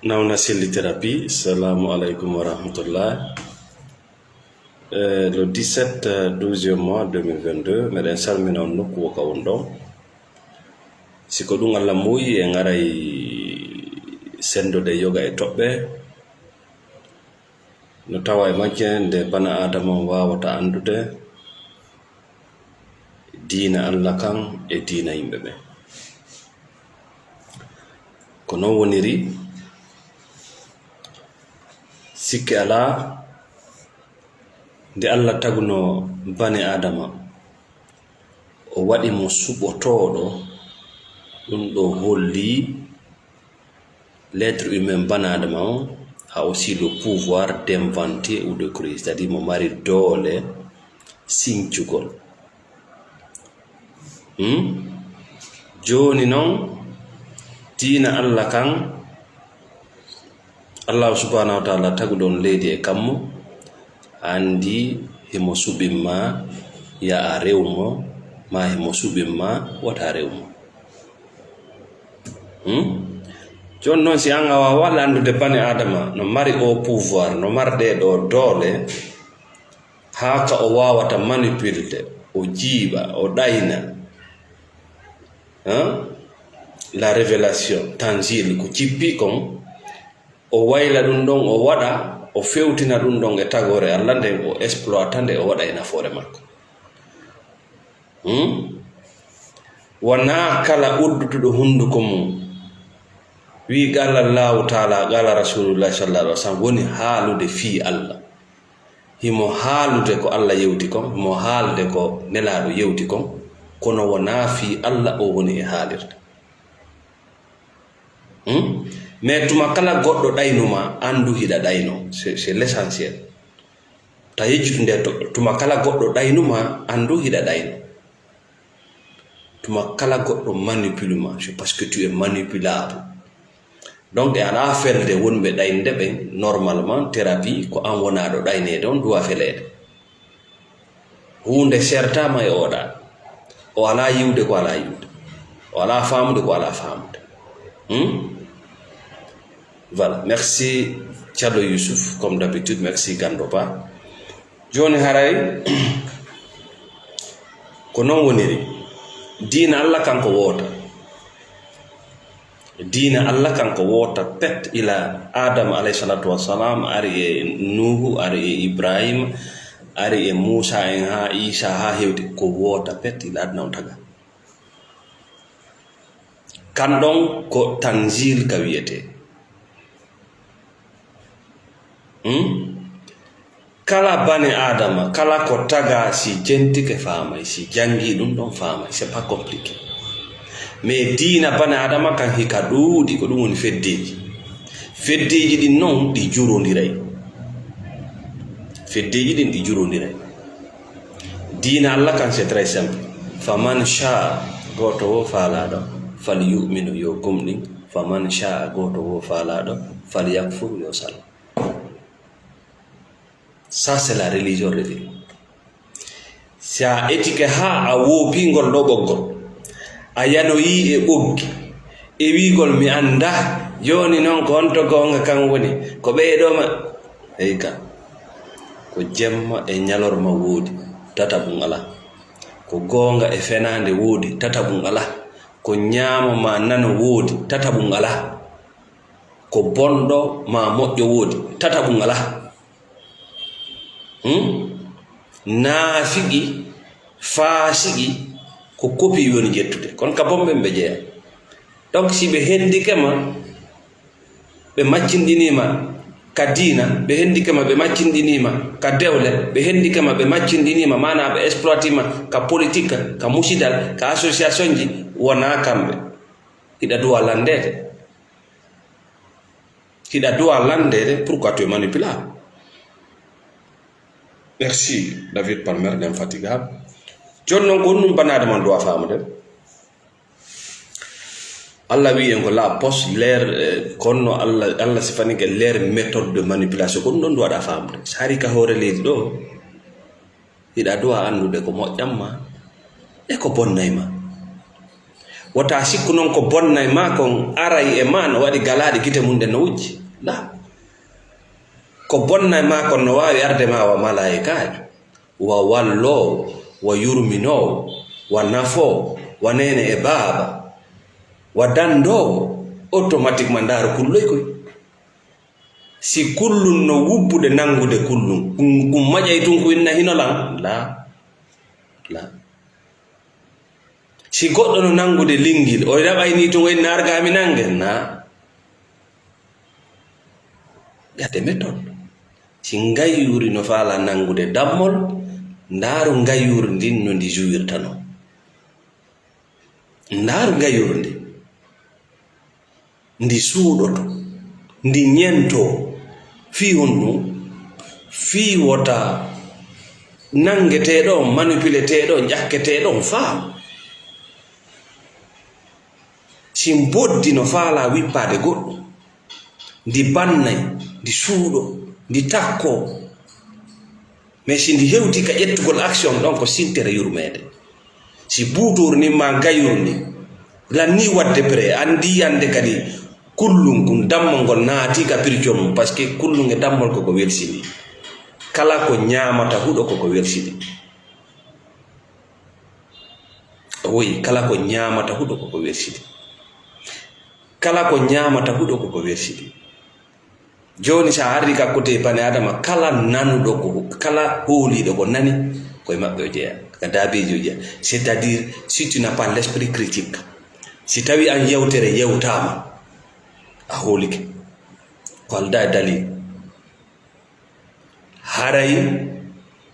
Nawna Selli Thérapie, salamu alaikum wa rahmatullah. Le 17 12e mois 2022, meɗen salmina on nokku wo kawon ɗon. Siko ɗum Allah muyi e ngaray sendode yoga e toɓɓe no tawa e majje nde bana adama wawata andude diina Allah kan e diina yimɓe ɓe. Ko non woniri sikke ala nde Allah taguno bani adama o waɗi mo suɓotoɗo ɗum ɗo holli l'être humain bani adama on a aussi le pouvoir d'inventer ou de créer, c'est-à-dire mo mari doole sincugol. Joni non diina Allah kan Allah subhanahu wa ta'ala taguɗon leydi e kammo andi himo suɓinma ya a rewmo ma himo suɓinma wata rewmo. Joni noon si an a wawa andude bani adama no mari o pouvoir no marɗe ɗo doole ha ka o wawata manipulde o jiiɓa o ɗayna la révélation tangible ko cippi kon o wayla ɗum ɗon o waɗa o fewtina ɗum ɗon e tagore Allah nden o exploitande o waɗa e nafoore makko. Wona kala uddutuɗo hunduko mum wi qala Allahu taala qala rasulullah sallallahu alaihi wasallam woni haalude fi Allah. Himo haalude ko Allah yewti kon, himo haalde ko nelaɗo yewti kon, kono wona fi Allah o woni e haalirde. Mais tuma kala goɗɗo ɗaynuma andu hiɗa ɗayno, c'est l'essentiel. Ta yejjutu nde toɓɓe tuma kala goɗɗo ɗaynuma andu hiɗa ɗayno. Tuma kala goɗɗo manipuluma, c'est parce que tu es manipulable. Donc ala felde wonɓe ɗaynde ɓen normalement thérapie ko an wonaɗo ɗaynede on duwa felede. Hunde sertama e oɗa o ala yiwde ko ala yiwde, o ala famude ko ala famude. Voilà, merci Thiado Youssouf, comme d'habitude, merci Gandoba. Joni haray ko non woniri diina Allah kanko woota. Diina Allah kanko woota pet ila Adam alayhi salatu wassalam, ari e Nuhu, ari e Ibrahim, ari e Musa en ha Isa ha hewti ko woota pet ila adna on taga. Kanɗon ko tanzil ka wiyete. Kala bani adama kala ko taga si jentike famay, si jangi ɗum ɗon famay, c'est pas compliqué. Mais diina bani adama kan hika ɗuuɗi ko ɗum woni feddeji. Feddeji ɗin noon ɗi jurodiray. Feddeji ɗin ɗi jurodiray. Diina Allah kan c'est très simple. Faman sha goto wo faalaɗo fal yu'minu yo gomɗin, faman sha goto wo faalaɗo fal yakfur yo sal. Ça c'est la religion révélée. Si a éthique ha a woopingol ɗo ɓoggol a yanoyi e ɓoggi e wigol mi anda joni noon ko onto gonga kan woni ko ɓeyɗoma hey ka ko jemma e ñalorma woodi tataɓum ala, ko gonga e fenande woodi tataɓum ala, ko ñaamo ma nano woodi tataɓum ala, ko bonɗo ma moƴƴo woodi tataɓum ala. Naafigi faasigi ko kopi woni jettude kono ka bomɓe ɓe jeeya. Donc si ɓe hendikema ɓe maccindinima ka diina, ɓe hendikema ɓe maccindinima ka dewle, ɓe hendikema ɓe maccindinima mana ɓe exploitima ka politique ka musidal ka association ji, wona kamɓe hiɗa duwa landede. Hiɗa duwa landede, pourquoi tu es manipulable? Merci David Palmer, l'infatigable. Joni noon ko ɗum banaade man dowa famude. Allah wi en ko la poste l'air konno Allah sifani ke l'air méthode de manipulation ko ɗum ɗon duwaɗa famude. So hari ka hoore leydi ɗo hiɗa duwa andude ko moƴƴamma e ko bonnayma. wata sikku non ko bonna e ma kon aray e ma no waɗi galaɗe gite mum nde no wujji la ko bonna e ma kon no wawi arde ma wa malaikajo wa wallowo wa yurminowo wa nafo wa nene e baaba wa dandowo automatiquement ndaro kulloy koy si kullum no wubbude nangude kullum kum maƴay tun ko winna hino lan la si goɗɗo no nangude lingil o raɓayni tun winna argami nange na gade méthode si ngayuri no faala nangude dammol ndaaru ngayuri ndin no ndi jouirtano ndaaru ngayuri ndi suuɗoto ndi ñento fi honnu fi wota nangeteɗo manipuleteɗo ƴakketeɗo faam si boddi no faala wippade goɗɗo ndi bannay ndi suuɗo ndi takko mais si ndi hewti ka ƴettugol action ɗon ko sintere yurmede si buutoru ni ma gayuru ndi lanni wadde pré andi yande kadi kullum kum dammol ngol naati ka pirco mum par ce que kullum e dammol koko welsini kala ko ñamata huɗo koko welsini oui kala ko ñamata huɗo koko welsini kala ko ñamata huɗo koko welsini joni sa ardi ka côté bani adama kala nanuɗo ko kala hooliɗo ko nani koye maɓɓe o jeeya ka daabeji o jeeya c'est à dire si tu n'as pas l'esprit critique si tawi an yewtere yewtama a hoolike ko alda e dalil haray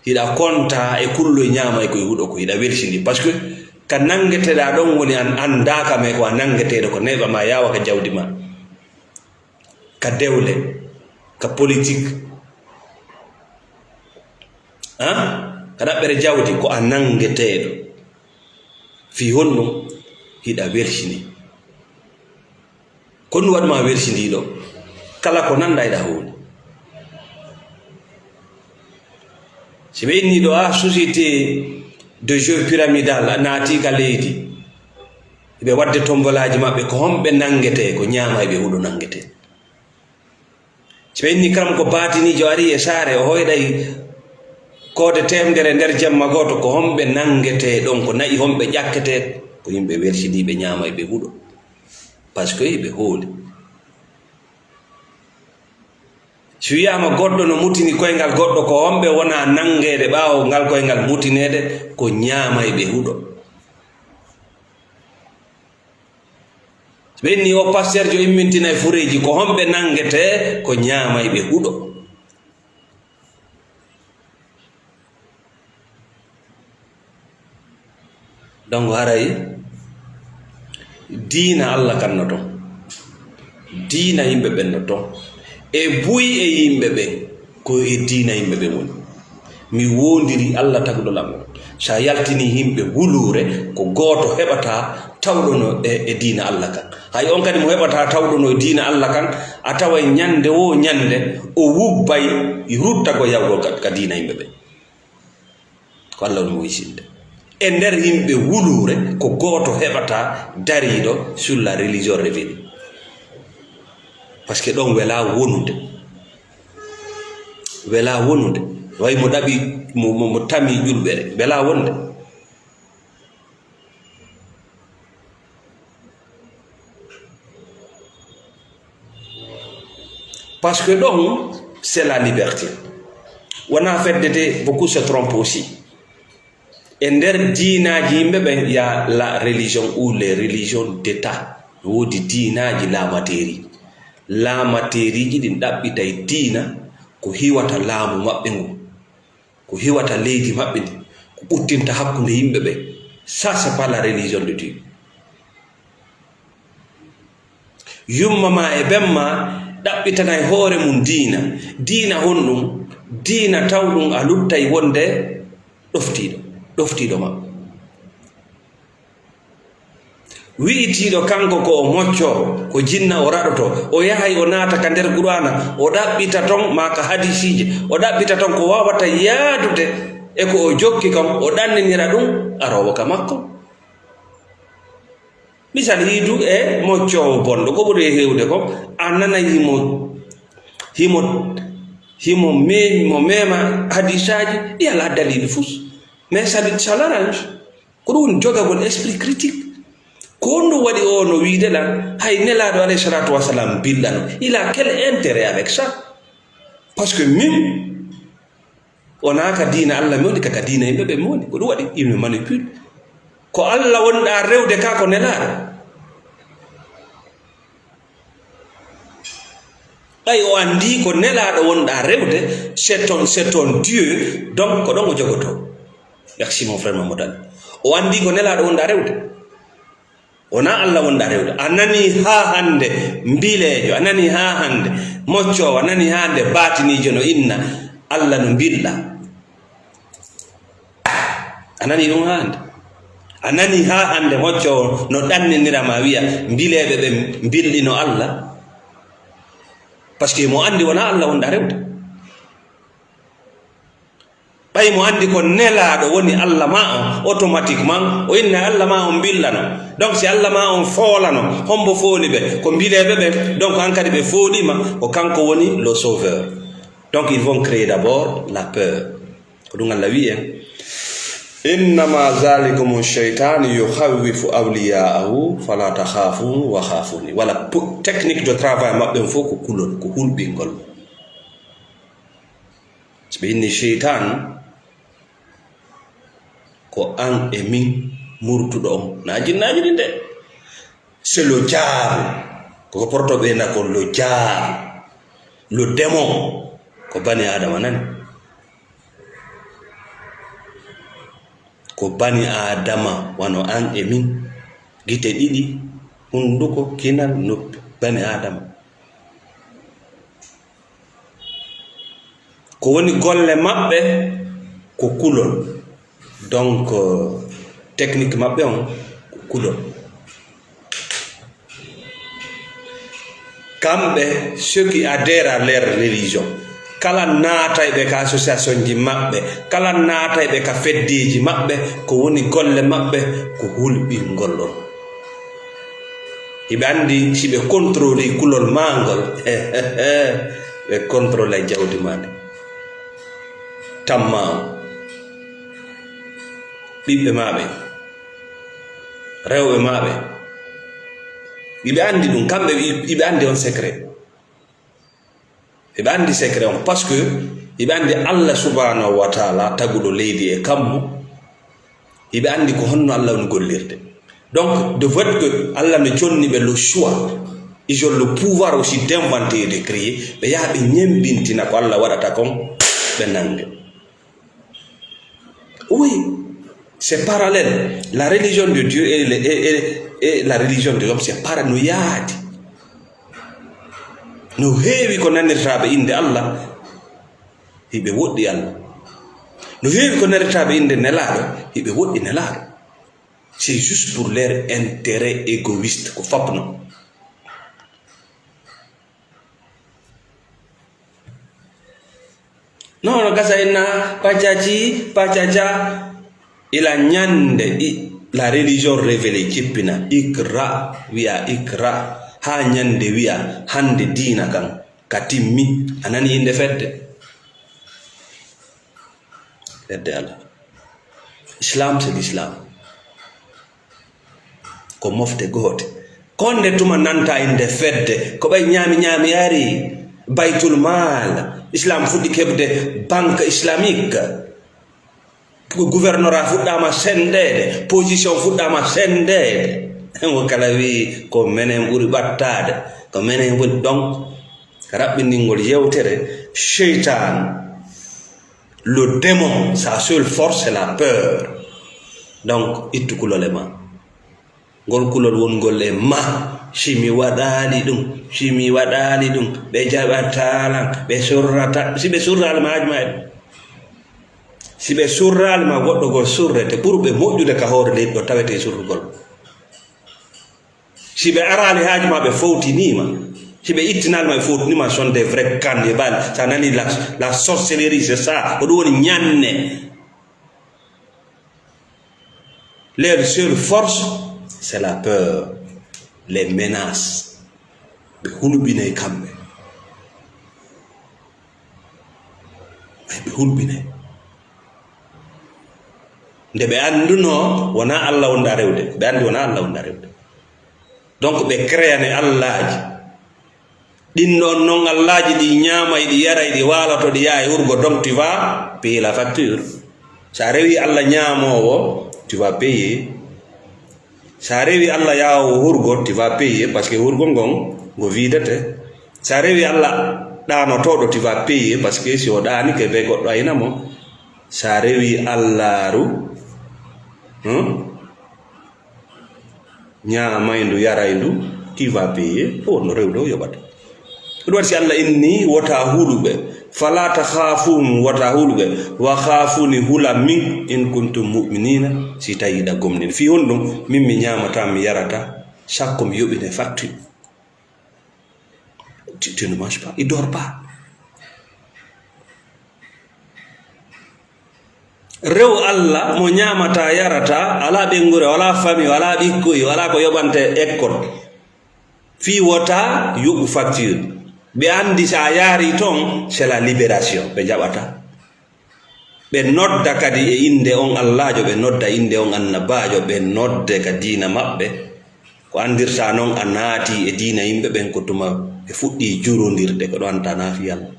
hiɗa konta e kullo e ñama e koye huuɗo ko hiɗa welsini par ce que ka nangeteɗa ɗon woni an andaka me ko a nangeteɗo ko neɓa ma yawa ka jawdi ma ka dewle ka politique ka ɗaɓɓere jawdi ko a nangeteɗo fi honɗum hiɗa welsini ko ɗum waɗma welsindiɗo kala ko nanda eɗa hooli si ɓe inni ɗo société de jeu pyramidal naati ka leydi ɓe wadde tombolaji maɓɓe ko homɓe nangete ko ñama ɓe huɗo nangete si ɓe inni kam ko batinijo ari e saare o hoyɗay koode temdere nder jamma goto ko homɓe nangete ɗon ko nayi homɓe ƴakkete ko yimɓe welsidiɓe ñama ɓe huɗo par ce que ɓe hooli si wiyama goɗɗo no mutini koyngal goɗɗo ko homɓe wona nangede ɓaawo ngal koyngal mutinede ko ñama ɓe huɗo ɓenni o pasteur jo immintina e fureji ko homɓe nangete ko ñama ɓe huɗo donc haray diina Allah kanno ton diina yimɓe ɓenno ton e buy e yimɓe ɓe ko e diina yimɓe ɓe woni mi wondiri Allah taguɗo lamɗo sa yaltini yimɓe wulure ko goto heɓata tawɗono e diina Allah kan hay on kadi mo heɓata tawɗono e diina Allah kan a tawa ñande o ñande o wubbay ruttago yawgol ka diina yimɓe ɓe ko Allah woni mo wisinde e nder yimɓe wulure ko goto heɓata dariɗo sur la religion révélée par ce que ɗon wela wonude way mo ɗaɓi mo tami ƴulɓere wela wonde parce que ɗon c'est la liberté wona feddete beaucoup se trompe aussi e nder diinaji yimɓe ɓen ya la religion ou les religions d'état wodi diinaji laamateri ji ɗin ɗaɓɓita e diina ko hiwata laamu maɓɓe ngu ko hiwata leydi maɓɓe ndi ko ɓuttinta hakkunde yimɓe ɓe ça c'est pas la religion de Dieu yumma ma e ɓemma ɗaɓɓitana e hoore mum diina honɗum diina tawɗum a luttay wonde ɗoftiɗo maɓɓe wi'itiɗo kanko ko o moccoro ko jinna o raɗoto o yahay o naata ka nder Qur'ana o ɗaɓɓita ton ma ka hadisije o ɗaɓɓita ton ko wawata yaadude e ko o jokki kam o ɗanninira ɗum arowo ka makko misal hidu e moccowo bondo ko ɓuri hewde ko a nana himo mema hadisaji ɗi ala dalili fus mais ça l'arrange ko ɗum woni jogagol esprit critique ko ndu waɗi o no wiide lan hay nelaɗo alayhi salatu wasalam billano il a quel intérêt avec ça parce que min wona ka diina Allah mi woni kaka diina yimɓe ɓe mi woni ko ɗum waɗi il me manipule ko Allah wonɗa rewde ka ko nelaɗo ɓay o andi ko nelaɗo wonɗa rewde c'est ton Dieu donc ko ɗon o jogoto. Merci mon frère Mamadou. O andi ko nelaɗo wonɗa rewde wona Allah wonɗa rewde a nani ha hande mbilejo a nani ha hande moccowo a nani ha hande batinijo no inna Allah no billa a nani ɗum ha hande a nani ha hande moccowo no ɗanninirama wiya mbileɓe ɓe billino Allah parce que mo andi wona Allah wonɗa rewde ɓay mo andi ko nelaɗo woni Allah ma on automatiquement o inna Allah ma on billano donc si Allah ma on foolano hombo fooli ɓe ko mbileɓe ɓe donc hankadi ɓe fooɗima ko kanko woni le sauveur. Donc ils vont créer d'abord la peur ko ɗum Allah wi en innama zalikum shaytan yukhawwifu awliya'ahu fala takhafu wa khafuni. Voilà technique de travail maɓɓe fof ko kulol ko hulɓingol so ɓe inni shaytan ko an e min murtuɗo on na jinnaji ɗin de c'est le diable koko portoɓe na ko le diable le démon ko bani adama nani ko bani adama wano an e min gite ɗiɗi hunduko kinal noppi bani adama ko woni golle maɓɓe ko kulol donc technique maɓɓe on ko kulol kamɓe ceux qui adhèrent à leur religion kala naatayɓe ka association ji maɓɓe kala naatayɓe ka feddeji maɓɓe ko woni golle maɓɓe ko hulɓingol ɗon hiɓe andi si ɓe contrôle kulol mangol ɓe contrôle jawdi mande tamma o ɓiɓɓe maɓe rewɓe maɓe yiɓe andi ɗum kamɓe yiɓe andi on secret yiɓe andi secret on parce que yiɓe andi Allah subhanahu wa taala taguɗo leydi e kammo yiɓe andi ko honno Allah woni gollirde donc de fait que Allah ne jonni ɓe le choix ils ont le pouvoir aussi d'inventer et de créer ɓe yaha ɓe ñembintina ko Allah waɗata kon ɓe nange. Oui, c'est parallèle. La religion de Dieu et la religion de l'homme, c'est paranoïade. No heewi ko nanirtaɓe inde Allah hiɓe woɗɗi Allah, no heewi ko nanirtaɓe inde nelaɗo hiɓe woɗɗi nelaɗo. C'est juste pour leur intérêt égoïste ko fapno. Non, gasa inna pachacha ila nyande la religion révélée kippina ikra wiya ikra ha nyande wiya hande dina kan katimmi anani inde fedde Allah. Islam c'est l'islam ko mofte gote konde tuma nanta inde fedde ko bay nyami ari baytul mal islam fuɗɗi keɓde banque islamique gouvernorat fuɗɗama sendede position fuɗɗama sendede o kala wi ko menen ɓuri ɓattade ko menen woni donc raɓɓiningol yewtere cheytan le démon sa seule force c'est la peur donc ittu kulol e ma ngol kulol wongol e ma simi waɗali ɗum ɓe jaɓatalan ɓe surrata si ɓe surralma hajma si ɓe surralma goɗɗo gol surrete ɓurɓe moƴƴude ka hoore leydi ɗo tawete surrugol si ɓe arali hajma ɓe fawtinima si ɓe ittinalma ɓe fawtinima sont des vrais cannibales sa nani la sorcellerie c'est ça ko ɗum woni ñanne leur seule force c'est la peur. les menaces ɓe hulɓinay kamɓe ɓe hulɓinay nde ɓe annduno wona Allah wonda rewde ɓe anndi wona Allah wonda rewde donc ɓe créane allaji ɗin ɗon noon allaji ɗi ñaama ɗi yara ɗi waala to ɗi yaha e urgo donc tu vas payer la facture sa rewi Allah ñaamowo tu vas payer sa rewi Allah yahowo hurgo tu vas payer parce que hurgo ngon ngo widete sa rewi Allah ɗanotoɗo tu vas payer parce que si o ɗani ke be goɗɗo aynamo sa rewi Allahu ñaamay ndu yaray ndu tu vas payer o no rewde o yoɓata ɗum waɗi si Allah inni wota huluɓe fala takhafum wota huluɓe wa khafuni hula min in kuntum mu'minina si tawiɗa gomnin fi hon ɗum min mi ñamata mi yarata sakko mi yoɓine facture tu ne manges pas il dort pas rew Allah mo ñamata yarata ala ɓengure wala famille wala ɓikkoy wala ko yoɓante école fi wota yoɓu facture ɓe andi sa yaari ton c'est la libération ɓe jaɓata ɓe nodda kadi e inde on Allahjo ɓe nodda inde on annabajo ɓe nodde ka diina maɓɓe ko andirta noon a naati e diina yimɓe ɓen ko tuma ɓe fuɗɗi jurodirde ko ɗo anta naafi Allah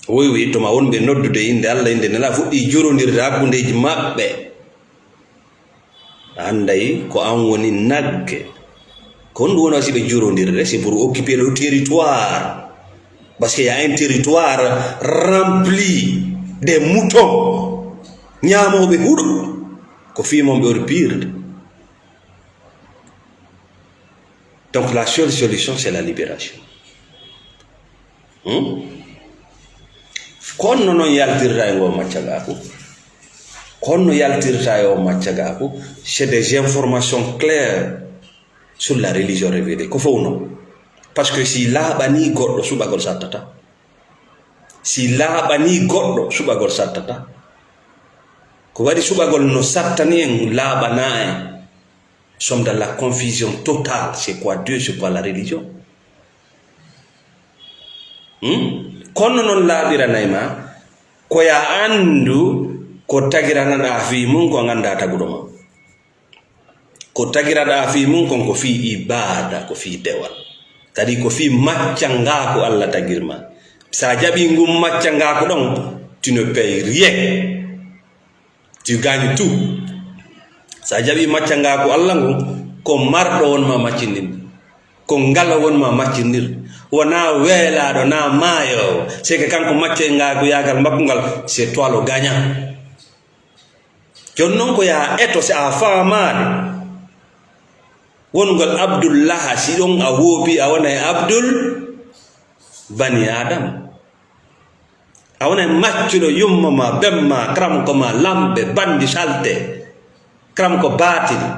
wi tuma wonɓe noddude inde Allah inde nela fuɗɗi jurodirde hakkundeji maɓɓe anday ko an woni nagge ko on ɗum woni wasi ɓe jurodirde c'est pour occuper le territoire parce qu'il y a un territoire rempli des moutons ñamoɓe huuɗo ko fimomɓe ori pirde donc la seule solution c'est la libération konno noon yaltirta e ngo maccagaku konno yaltirta e o maccagaku c'est des informations claires sur la religion révélée ko fof non parce que si laaɓani goɗɗo suɓagol sattata si laaɓani goɗɗo suɓagol sattata ko waɗi suɓagol no sattani en laaɓana en sommes dans la confusion totale c'est quoi Dieu c'est quoi la religion kono noon laaɓiranayma koya andu ko tagiranaɗa fi mum ko ganda taguɗo ma ko tagiraɗa fi mum kon ko fi ibada ko fi dewal kadi ko fi maccangako Allah tagirma sa jaɓi ngum maccangako ɗon tu ne payes rien tu gagnes tout sa jaɓi maccangako Allah ngu ko marɗo wonma maccindir ko ngala wonma maccindir wona weelaɗo na maayo c'est que kanko maccengako yagal makkungal c'est toi le gagnant jon noon ko ya eto si a faamade wonugol Abdullah si ɗon a woobi a wona e Abdul bani Adam a wona e maccuɗo yumma ma bemma kram ko ma lamɓe bandi salte kram ko batini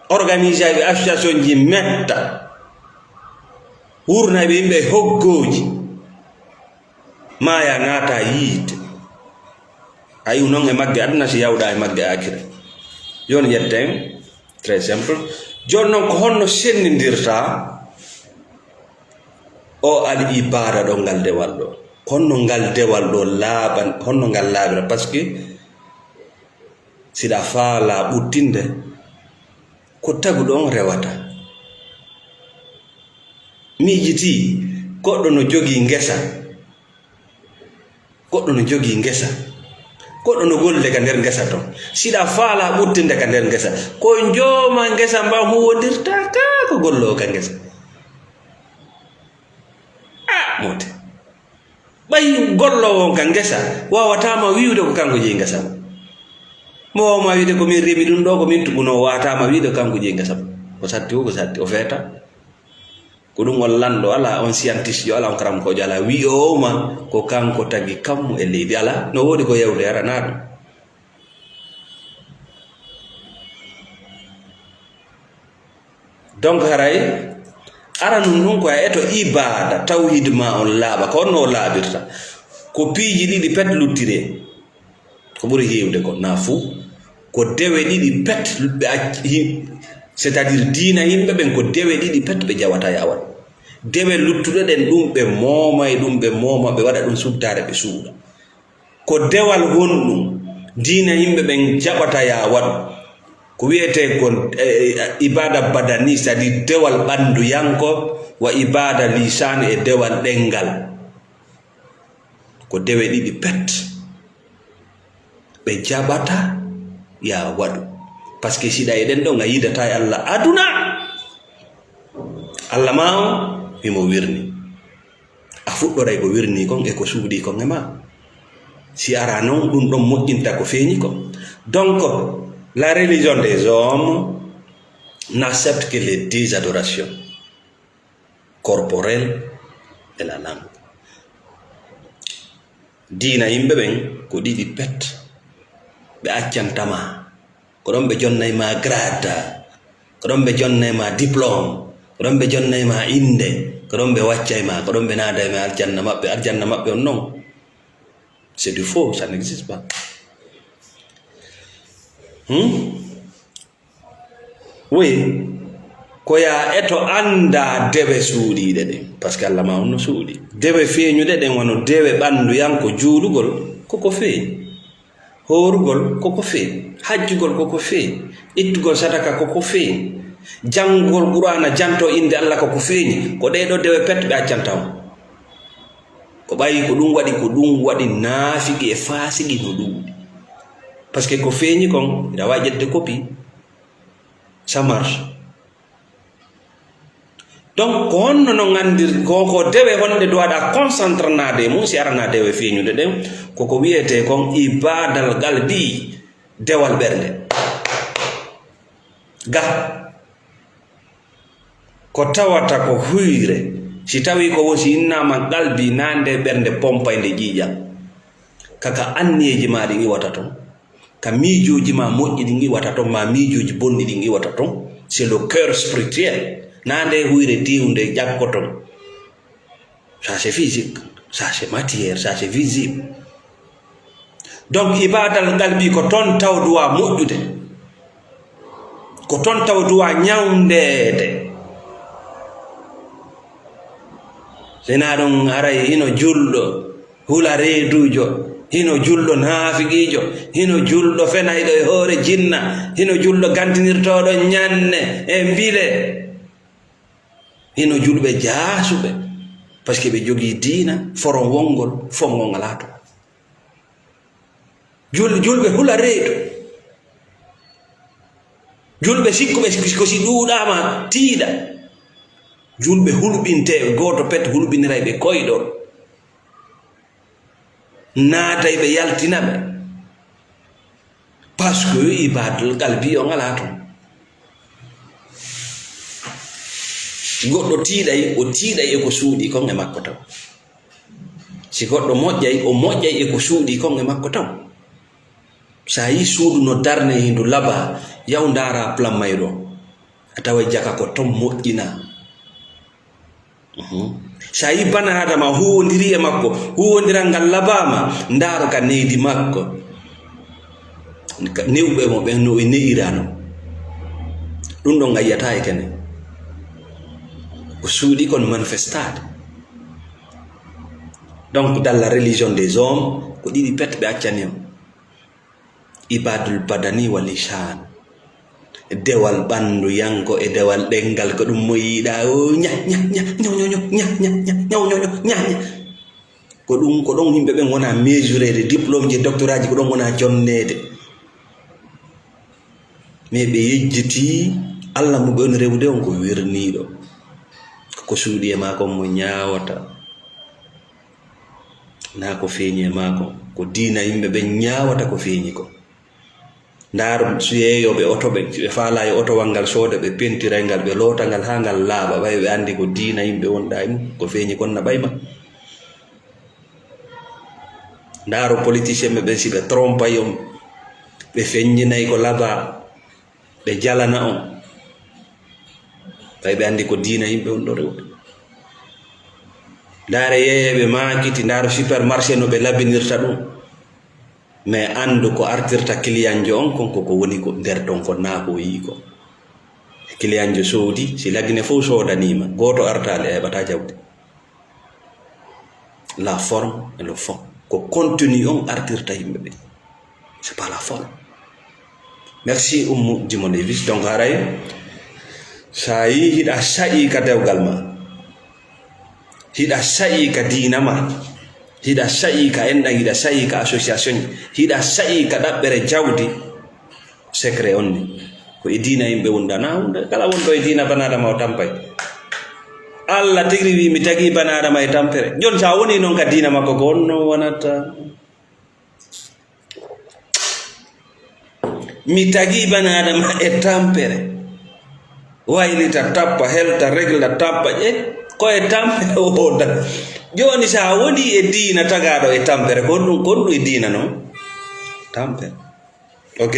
organisé ɓe association ji metta wurnaɓe yimɓe hoggoji maya naata yiite a yiw noon e magge aduna si yawɗa e magge akira joni yetten très simple joni noon ko honno sennidirta o al ibada ɗo ngal dewal ɗo honno ngal dewal ɗo laaɓan honno ngal laaɓira par ce que siɗa faala ɓuttinde ko taguɗo on rewata miijiti goɗɗo no jogii ngesa goɗɗo no jogii ngesa goɗɗo no golde ka nder ngesa ton siɗa faala ɓuttinde ka nder ngesa ko jooma ngesa mba huwodirta ka ko gollowo ka ngesa mote ɓay gollowo ka ngesa wawatama wiwde ko kanko jeyi ngesa mo wawma wiide komin remi ɗum ɗo komin tuɓuno watama wiide kanko jeyi ngesa ko satti o feeta ko ɗum on lanɗo ala on scientiste jo ala on karamkojo ala wi o ma ko kanko tagi kammu e leydi ala no woodi ko yewde arana ɗum donc haray aranum ɗum ko a eto ibada tawhid ma on laaɓa ko onno o laaɓirta ko piiji ɗiɗi pet luttire ko ɓuri heewde ko nafu ko dewe ɗiɗi pet c'est-à-dire diina yimɓe ɓen ko dewe ɗiɗi pet ɓe jawata yawat dewe luttuɗe ɗen ɗum ɓe mooma ɓe waɗa ɗum subtare ɓe suuɗa ko dewal honɗum diina yimɓe ɓen jaɓata yawat ko wiyete ko ibada badani c'est-à-dire dewal ɓandu yanko wa ibada lisani e dewal ɗengal ko dewe ɗiɗi pet ɓe jaɓata ya waɗu par ce que siɗa eɗen ɗo ga yidata e Allah aduna Allah ma o wimo wirni a fuɗɗoray ko wirni kon e ko suuɗi kon e ma si ara noon ɗum ɗon moƴƴinta ko feeñi kon. Donc la religion des hommes n'accepte que les deux adorations corporelles et la langue. Diina yimɓe ɓen ko ɗiɗi pet ɓe accantama ko ɗon ɓe jonnayma grade ko ɗon ɓe jonnayma diplôme ko ɗon ɓe jonnayma inde ko ɗon ɓe waccayma ko ɗon ɓe nadayma aljanna maɓɓe on non c'est du faux, ça n'existe pas. Oui ko ya eto anda dewe suuɗiɗe ɗen par ce que Allah ma on no suuɗi dewe feeñuɗe ɗen wono dewe ɓandu yanko juulugol koko feeñi horugol koko feeñi hajjugol koko feeñi ittugol sadaka koko feeñi janngol qur'ana janto inde Allah koko feeñi ko ɗeɗo dewe pet ɓe accanta on ko ɓayi ko ɗum waɗi naafiki e faasiki no ɗuuɗi par ce que ko feeñi kon ina wawi ƴedde copie ça marche. Donc ko honno no gandir ko dewe honde duwaɗa concentrenade mum si arana dewe feeñude ɗen koko wiyete kon ibadal galbi dewal ɓernde ga ko tawata ko huyre si tawi ko wosi innama galbi nande ɓernde pompayde ƴiiƴam kaka anniyeji ma ɗi iwata ton ka miijoji ma moƴƴi ɗi iwata ton ma miijoji bonni ɗi iwata ton c'est le cœur spirituel nande huyre diwde ƴakkoton ça c'est physique ça c'est matière ça c'est visible. Donc ibadal galbi ko ton taw duwa moƴƴude ko ton taw duwa ñawndede sena ɗum aray hino julɗo hula reedujo hino julɗo naafiqiijo hino julɗo fenayɗo e hoore jinna hino julɗo gantinirtoɗo ñanne e mbile hino julɓe jaasuɓe par ce que ɓe jogii diina foron wongol fongol ngalaa to julɓe hula reedu julɓe sikkuɓe ko si ɗuuɗaama tiiɗa julɓe hulɓinte gooto pet hulɓiniray ɓe koyɗol naatay ɓe yaltina ɓe par ce que ibadal galbi o ngalaa ton goɗɗo tiiɗay o tiiɗay e ko suuɗi kon e makko taw si goɗɗo moƴƴay o moƴƴay e ko suuɗi kon e makko taw sa yi suudu no darne hindu laba yaw ndaara plan mayɗo a tawa jaka ko ton moƴƴina sa yi bana adama huwodiri e makko huwodiral ngal labama ndaaro ka neydi makko newɓe mo ɓen no e ne'irano ɗum ɗon gayyata e kene ko suuɗi kon manifestade. Donc dans la religion des hommes ko ɗiɗi pet ɓe accani o ibadul badani wa lisan dewal ɓandu yanko e dewal ɗengal ko ɗum moyiɗa o ña ko ɗon yimɓe ɓen wona mesurede diplôme je doctorat ji ko ɗon wona jonnede mais ɓe yejjiti Allah mo ɓe on rewde on ko wirniɗo ko suuɗi e maako mo ñaawata na ko feeñi e maako ko diina yimɓe ɓe ñaawata ko feeñi ko ndaar suyeeyoɓe oto ɓe faala e otowal ngal sooda ɓe pentiray ngal ɓe loota ngal haa ngal laaɓa ɓay ɓe anndi ko diina yimɓe wonɗa e mum ko feeñi kon na ɓayma ndaaro politicien ɓe ɓen si ɓe trompay on ɓe feññinay ko laba ɓe jalana on ɓay ɓe anndi ko diina yimɓe on ɗo rewde ndaare yeeyeɓe maakiti ndaaro supermarché no ɓe labinirta ɗum mais andu ko artirta clientjo on konko ko woni ko nder ɗon ko naako yi ko clientjo soodi si lagine fof soodanima goto artale heɓata jawdi. La forme et le fond ko contenu on artirta yimɓe ɓe, c'est pas la forme. Merci Oumou Djimon Davis. Donc haray sa yi hiɗa saƴi ka dewgal ma, hiɗa saƴi ka diina ma, hiɗa saƴi ka enɗan, hiɗa saƴi ka association, hiɗa saƴi ka ɗaɓɓere jawdi, secret on ni ko e diina yimɓe wondana hunde kala wonɗo e diina banadama o tampay. Allah tigri wi mi tagi banadama e tampere, jon sa woni noon ka diina makko ko onno wonata. Mi tagi banadama e tampere, waylita tappa helta regla tappa ko e tampere woda. Joni sa woni e diina tagaɗo e tampere ko ɗum e diina non tampere. Ok,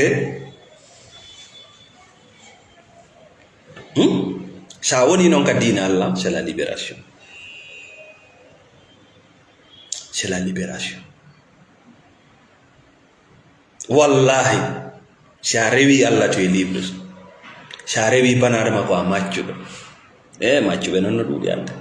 sa woni non ka diina Allah, c'est la libération, c'est la libération. Wallahi sa rewi Allah to e libre, sa rewi banadama ko a maccuɗo maccuɓe noon no ɗuuɗi anda.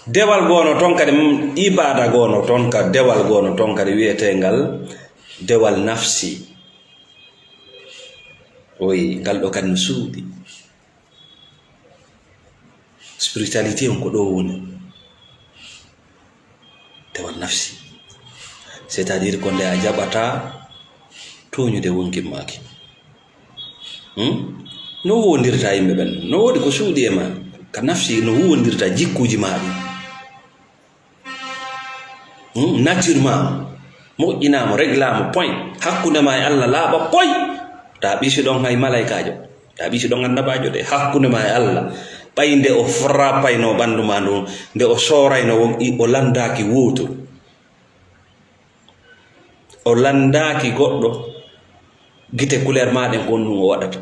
Dewal gono ton kadi ibada gono ton ka dewal gono ton kadi wiyetengal dewal nafsi. Oyi ngal ɗo kadi no suuɗi. Spiritualité on ko ɗo woni dewal nafsi, c'est-à-dire ko nde a jaɓata toñude wonkimmaki. No wondirta yimɓe ɓen, no woodi ko suuɗi e ma ka nafsi, no wondirta jikkuji maɗum. Nature ma moƴƴinamo, réglamo point, hakkunde ma e Allah laaɓa point. Ta ɓisi ɗon hay malaikajo, ta ɓisi ɗon annabajo de, hakkunde ma e Allah ɓay nde o frappayno ɓandu ma ndu, nde o sorayno o landaki woto, o landaki goɗɗo, gite couleur maɗen ko ɗum o waɗata,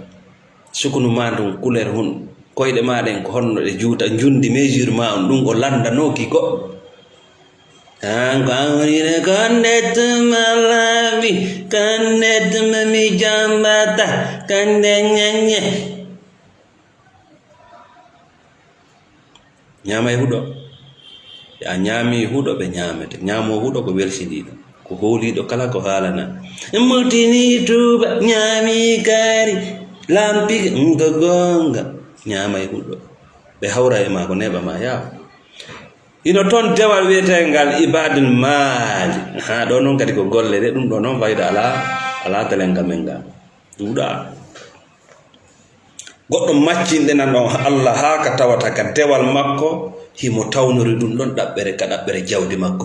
sukunu ma ɗum couleur hun, koyɗe maɗen ko honno ɗe juuta, jundi mesure ma on ɗum o landanoki goɗɗo. Angkawine kandetuma labi, kandetuma mi jambata, kandenyenye. Nyama e huɗo, a ñaami huɗo ɓe ñamete, ñaamo huɗo ko welsindiɗo, ko holiɗo kala ko haalana. Mutini tuba ñaami kaari, lampi ko gonga, ñama e huɗo, ɓe hawra e ma ko neɓa ma yawa. Ino toon dewal wiyetengal ibadul maali, ha ɗo noon kadi ko golle de, ɗum ɗo noon fayda ala telenga men ga duuɗa. Goɗɗo maccinɗe nan ɗon Allah ha ka tawata ka dewal makko himo tawnori ɗum ɗon ɗaɓɓere ka ɗaɓɓere jawdi makko.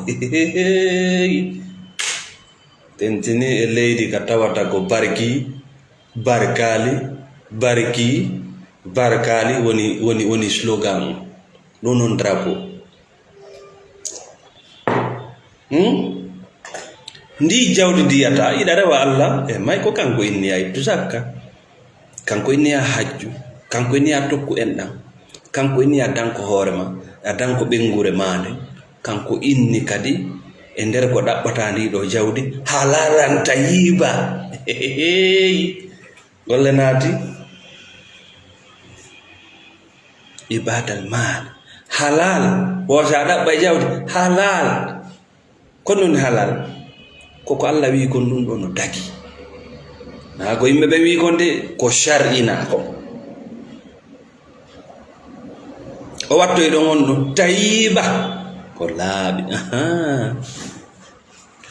Tentini e leydi ka tawata ko barki barkali woni slogan ɗo noon drapeau. Ndi jawdi diyata yiɗa rewa Allah e may ko kanko inniya ittu zakka, kanko inniya hajju, kanko inniya tokku enɗam, kanko inniya danko hoorema, a danko ɓengure mande, kanko inni kadi e nder ko ɗaɓɓata ndiɗo jawdi halalanta yiiba. Golle naati ibadal mal halal, wosa ɗaɓɓa jawdi halal. Ko non halal koko Allah wi kon ɗum ɗo no dagi, na ko yimɓe ɓe wi kon de ko shar'ina ko o wattoy ɗon on no tayiba ko laaɓi.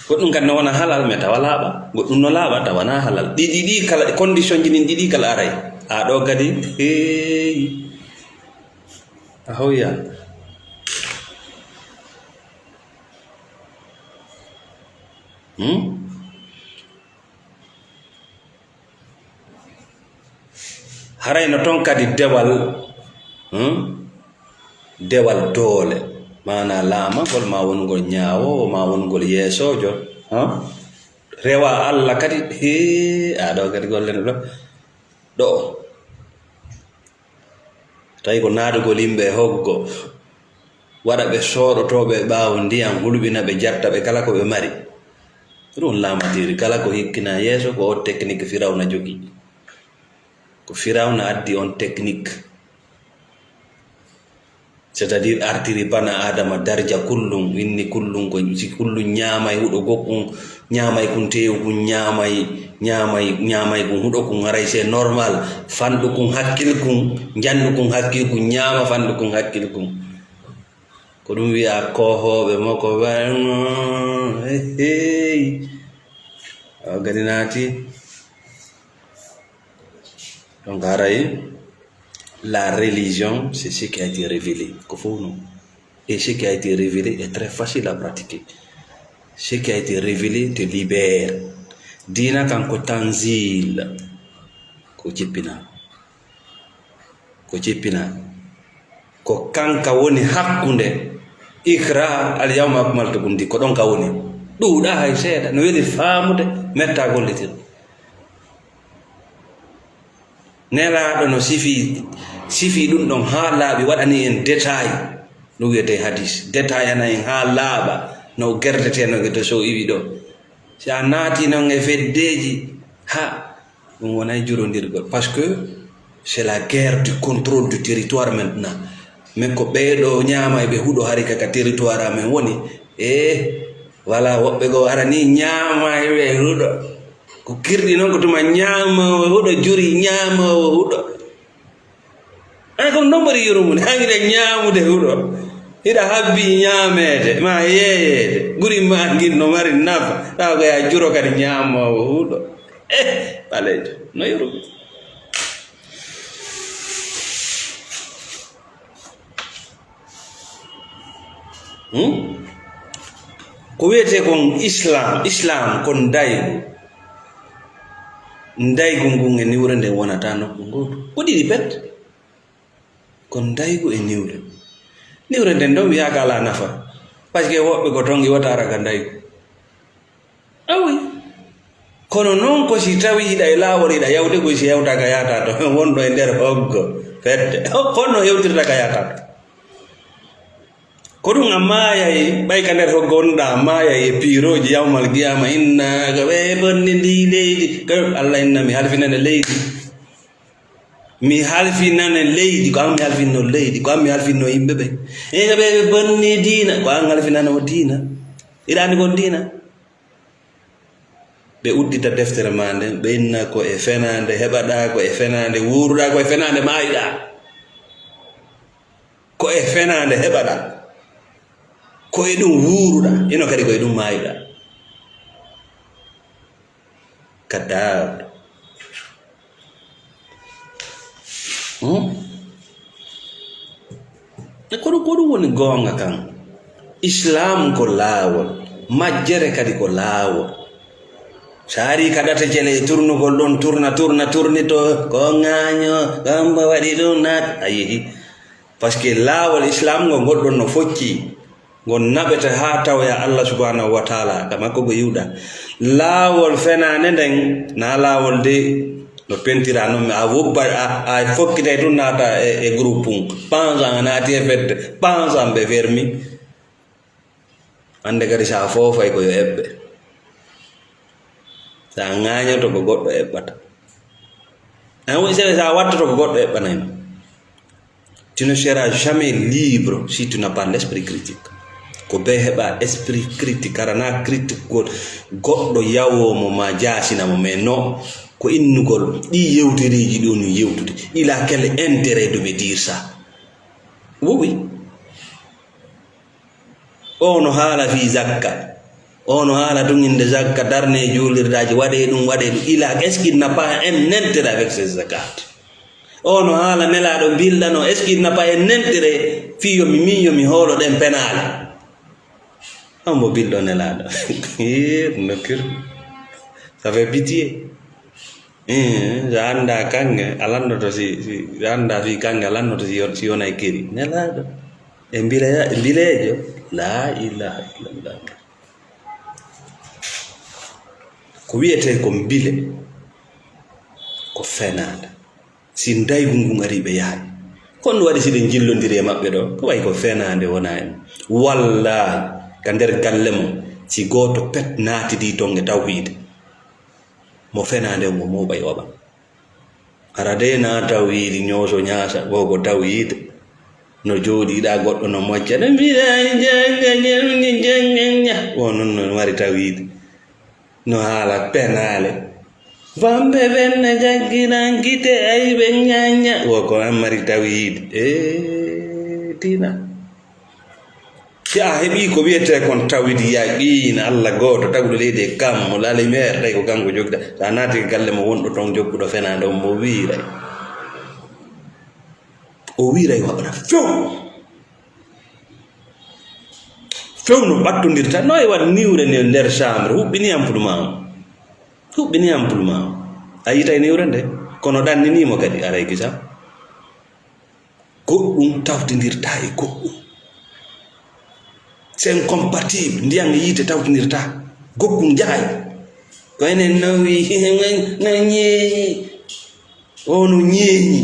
Goɗɗum kadi no wona halal me tawa laaɓa, goɗɗum no laaɓa tawana halal. Ɗiɗi kala condition ji ɗin ɗiɗi kala aray a ɗo kadi a hoya. Harayno ton kadi dewal doole, mana laamagol ma wongol ñaawo ma wongol yeesojo rewa Allah kadi aɗo kadi gollene ɗo tawi ko naadugol yimɓe hoggo waɗa ɓe sooɗotoɓe ɓaawo ndiyam hulɓina ɓe jarta ɓe kala ko ɓe mari. Ɗum laamatiri kala ko hikkina yeeso ko on technique Firawna jogi. Ko Firawna addi on technique, c'est-à-dire artiri bana adama darja kullum inni kullum ko si kullum ñaamay huɗo goɗɗum ñaamay kun teew kun ñaamay kun huɗo kun aray c'est normal fanɗu kun hakkil kun jandu kun hakkil kun ñaama fanɗu kun hakkil kun ko ɗum wi'a kohoɓe makko gadi naati. Donc aray la religion, c'est ce qui a été révélé. Et ce qui a été révélé est très facile à pratiquer. Ce qui a été révélé te libère. Dina kanko tanzil. Ko jippina. Ko kanka woni hakkunde. Ikra al yawma akmaltu kundi. Ko ɗon ka woni. Ɗuuɗa hay seeɗa. No weli faamude metta gollitir. Nelaɗo no sifi ɗum ɗon ha laaɓi waɗani en détail no wiyete hadis détail ana en ha laaɓa no gerdete no gete so iwi ɗo si a naati noon e feddeji ha ɗum wonay jurodirgol parce que c'est la guerre du contrôle du territoire maintenant min ko ɓeeɗo ñaama ɓe huɗo hari kaka territoire amen woni voilà woɓɓe go arani ñaama ɓe huɗo ko kirɗi noon ko tuma ñaama huɗo juri ñaama huɗo an kom non ɓari yurumude hanide ñaamude huɗo hiɗa habbi ñaamede ma yeeyede ɓuri ma gin no mari nafa tawa ko ya juro kadi ñaamawo huɗo ɓalejo no yurumi ko wiyete kon islam kon ndaygu ngun e niwre nde wonata nokku ngoto ko ɗiɗi pet ko ndaygu e niwre nden ɗon wiyaka ala nafa par ce que woɓɓe ko ton iwatara ka ndaygu awi kono noon ko si tawi hiɗa e laawol hiɗa yawde koy si yawta ka yata to wonɗo e nder hoggo fedde honno yewtirta ka yata to ko ɗum a maayay ɓay ka nder hoggo wonɗa maayay e piiroji yawmal qiyama inna ko ɓe bonni ndi leydi Allah inna mi halfinane leydi ko an mi halfinno leydi ko an mi halfinno yimɓe ɓe ko ɓe bonni diina ko an halfinano diina iɗani kon diina ɓe uddita deftere ma nden ɓe inna ko e fenande heɓaɗa ko e fenande wuuruɗa ko e fenande maayiɗa ko e fenande heɓaɗa ko e ɗum wuuruɗa ino kadi ko e ɗum maayiɗa kaddaɗo ko ɗum woni goonga kan islam ko laawol majjere kadi ko laawol so ari kaɗata jele e turnugol ɗon turnito ko ŋaaño gamba waɗi ɗum naat a yehi par ce que laawol islam ngo goɗɗon no focci ngon naɓete ha tawya Allah subhanahu wa taala ka makko go yiwɗa laawol fenane nden na laawol de no pentira noon a wobba a fokkite tun naata e groupe um pensan a naati e fedde pensan ɓe fermi hande kadi sa foofay koyo eɓɓe sa ŋaañoto ko goɗɗo eɓɓata an woni sewe sa wattoto ko goɗɗo eɓɓanayma tu ne seras jamais libre si tu n'as pas l'esprit critique ko be heɓa esprit critique arana critique gol goɗɗo yawomo ma jasinamo mais non ko innugol ɗi yewteriji ɗo no yewtude il a quel intérêt de me dire ça oui ono haala fi zakka ono haala tun inde zakka darne julirdaji waɗe ɗum il a est ce qu'il n'a pas un intérêt avec ces zakat ono haala nelaɗo billano est ce qu'il n'a pas un intérêt fi min yomi hoolo ɗen penale ambo billo nelaɗo no kir ça fait pitié so anda kange alannoto si anda fi kange alannoto si yona e kiri nelaɗo e mbilejo la ilaha illallah ko wiyete ko mbile ko fenade si ndaygu ngun ari ɓe yahay kon wadi sidi jillondiri mabbe do ko way ko fenande wona en walla ka der gallemo si goto pet naati di tonge tawhid mo fenande mo bay oba arade na tawhid nyoso nyaasa gogo tawhid no jodi da goddo no mocca no mbiɗa janga wonon no wari tawhid no hala penale Vambe benna jagginan gite ay be nyanya woko amari tawhid tina ya hebi ko wiete kon tawhid ya ina Allah goto tawdo lede kam mo lale mer tay ko gango jogda sanati galle mo wondo ton joggudo fenande mo wiiray o wiiray wabana few no battondirta no e wad niwre ne nder chambre hubbini ampulma ayita niwrende kono dannini mo kadi aray gisa goddum tawtindirta e goddum c'est incompatible ndiyam yite tawtindirta goddum jaay ko enen nawi nanyi onu nyeñi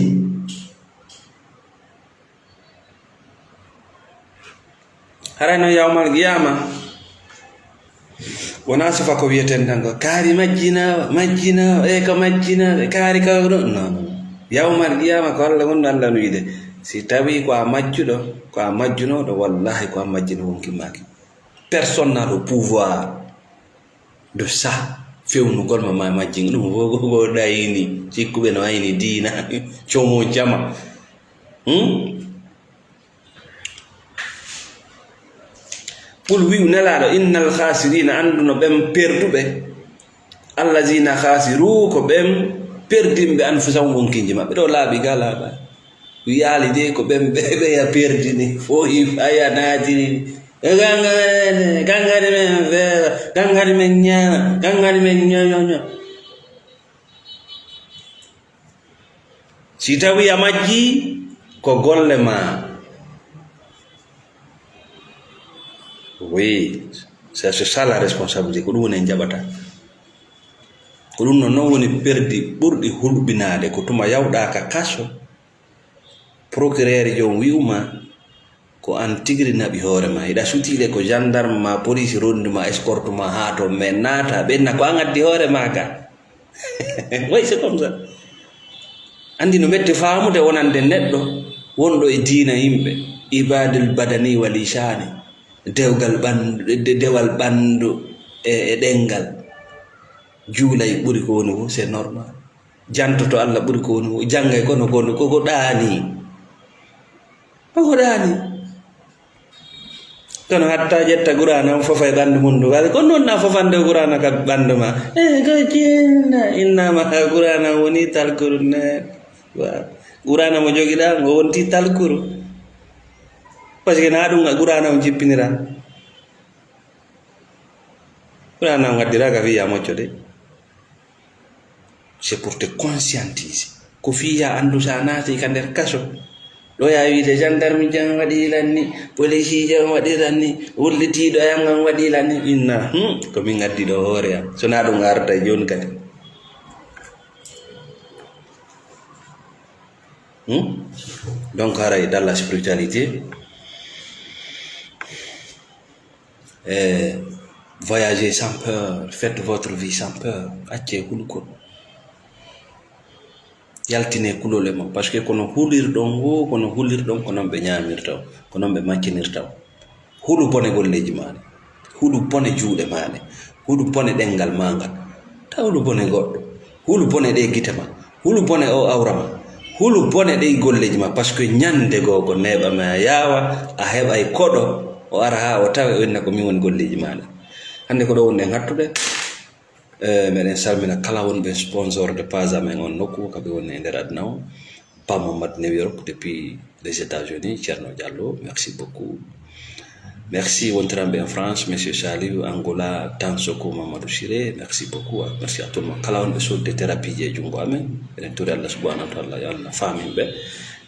harano yawmal qiyama wona sifa ko wieten dango kaari majjina e ko majjina kaari ka no yawmal qiyama ko Allah gon Allah no yide si tawi ko a majjudo ko a majjunodo wallahi ko a majjino wonki maki personne n'a le pouvoir de ça fewnugol ma majjin dum go dayini cikkube no ayni diina chomo jama Pul wiu nelaɗo innal khasirina anduno ɓen perduɓe allazina khasiru ko ɓen perdimɓe anfusahum wonkinji maɓɓe ɗo laaɓi ga laaɓa wiyaali de ko ɓen ɓeɓeya perdini fo aya naatini gangani men feera gangani men ñaana gangani men ñoñoño si tawi a majji ko golle ma. Oui, c'est ça la responsabilité ko ɗum woni jaɓata ko ɗum non woni perdi ɓurɗi hulɓinade ko tuma yawɗa ka kaso procureur jom wi'uma ko an tigri naɓi hoore ma iɗa sutile ko gendarme ma police ronduma escorte ma ha to mais naata ɓenna ko an addi hoore ma ka oui c'est comme ça andi no metti faamude wonande neɗɗo wonɗo e diina yimɓe ibadul badani wal ishani dewgal dewal bandu e dengal juulay buri ko woni c'est normal jantoto Allah buri ko woni jangay kono ko dani kono hatta jetta qur'ana fofay bandu mundu wala kono non na fofande qur'ana ka bandu ma ko jinna inna ma qur'ana woni talkurun wa qur'ana mo jogida ngo wonti talkuru parce que na ɗum qur'ana o jippinira qur'ana o gaddira ka fiya mocco de c'est pour te conscientiser ko fiya andu sa naati ka nder kaso ɗo ya wiide gendarme jan waɗilan ni police jan waɗilan ni wullitiɗo yam an waɗilan ni inna ko min gaddi ɗo hoore am sona ɗum arta joni kadi donc haray dans la spiritualité voyagez sans peur, faites votre vie sans peur. Acce hulko yaltine kulole mo parce que kono hulirɗon ho kono hulirɗon ko non ɓe ñamirta ko non ɓe maccinirta hulu bone golleji maɗe hulu bone juuɗe maɗe hulu bone ɗengal magal ta hulu bone goɗɗo hulu bone ɗe gite ma hulu bone o awra ma hulu bone ɗe golleji ma parce que ñande goo ko neɓa ma a yawa a heɓay koɗo o ara ha o tawa wenna ko min woni golleji maɗa hande ko ɗo wonde hattude meɗen salmina kala wonɓe sponsor de page amen on nokku kaɓe woni e nder aduna o Pa Mamadou New York depuis les États-Unis Thierno Diallo merci beaucoup merci wontiranɓe en France monsieur Saliou Angola Tansoko Mamadou Chiré merci beaucoup merci à tout le monde kala wonɓe sodde thérapie je jungo amen eɗen turi Allah subhanahu wa ta'ala yo Allah faminɓe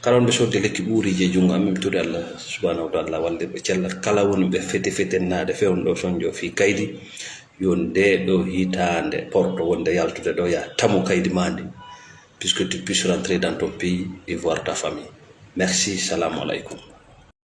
kala wonɓe sodde lekki ɓuuri je jungo amen turi Allah subhanahu wa ta'ala walde ɓe cellata kala wonɓe fete nade fewno ɗo sonjo fi kaydi yo nde ɗo hitande porte wonde yaltude ɗo ya tamu kaydi mande puisque tu puisses rentrer dans ton pays et voir ta famille Merci, salam alaikum.